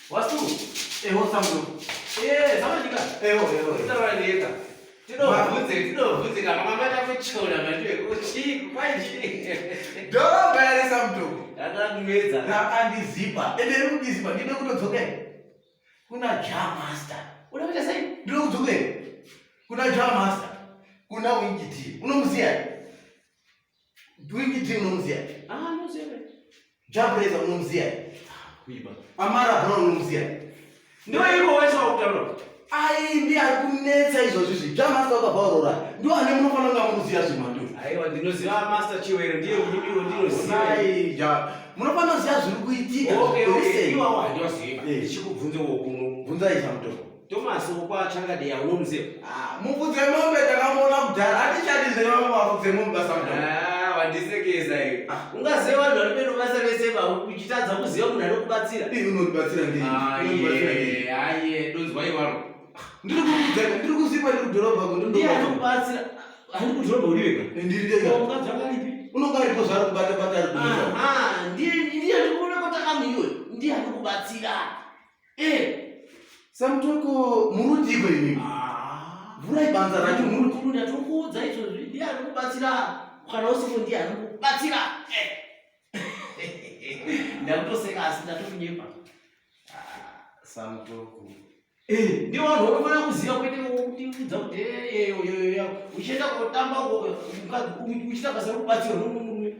Wasu. Sambo. Samajika. Eho. Itabaleka. Tinobvunze kana mamata kuchora manje uchi kwaiji. Don't buy Sambo. Akakumedza. Na andizipa. Ende kudizipa ndide kutodzoke. Kuna Jam Master. Unakuita sai? Ndide kudzoke. Kuna Jam Master. Kuna Wingiti. Unomuziya? Wingiti unomuziya? Noziya. Jabreza unomuziya? Kuiba. Amara Brown unomuziya? Ndiwe iko weso wakutaura. Ai ndi akunetsa izvo zvizvi. Jam Master akabaurora. Ndo ane munofana kunga munoziya zvimando. Aiwa ndinoziva Master Chiwero ndiye unidiro ndinoziva. Ai munofana kuziya zviri kuitika. Okay. Iwa wandiyoziva. Eh. Ndichikubvunze wokuno. Bvunzai Sambo. Thomas ukwachangade unomuziva. Mufudze mombe takamuona kudhara atichati zvema mafudze mombe Sambo. Wandisekeza iwe. Ungaziva vanhu vari pedu basa vese uchitadza kuziva munhu ari kubatsira. Unondibatsira ngei? Aiye donzwa iwaro. Ndiri kuzipa ndiri kudhorobha Ndiye ari kubatsira. Ari kudhorobha uri wega. Ndiri ndega. Ungadza karipi? Unonga aripo zvaro kubata ari kudhorobha. Ndiye ari kuona kuti akamuiwe. Ndiye ari kubatsira. Samtoko murutiko imi. Vurai banza racho Muri kurunda tokuudza izvozvi. Ndiye ari kubatsira. Kana usiku ndiye ari kubatsira. Ndakutoseka asi ndatokunyepa. Samtoko. Ndiye vanhu vanofana kuziva kwete kutiudza kuti uchienda kotamba uchiita basa rokubatsirwa nomunhu.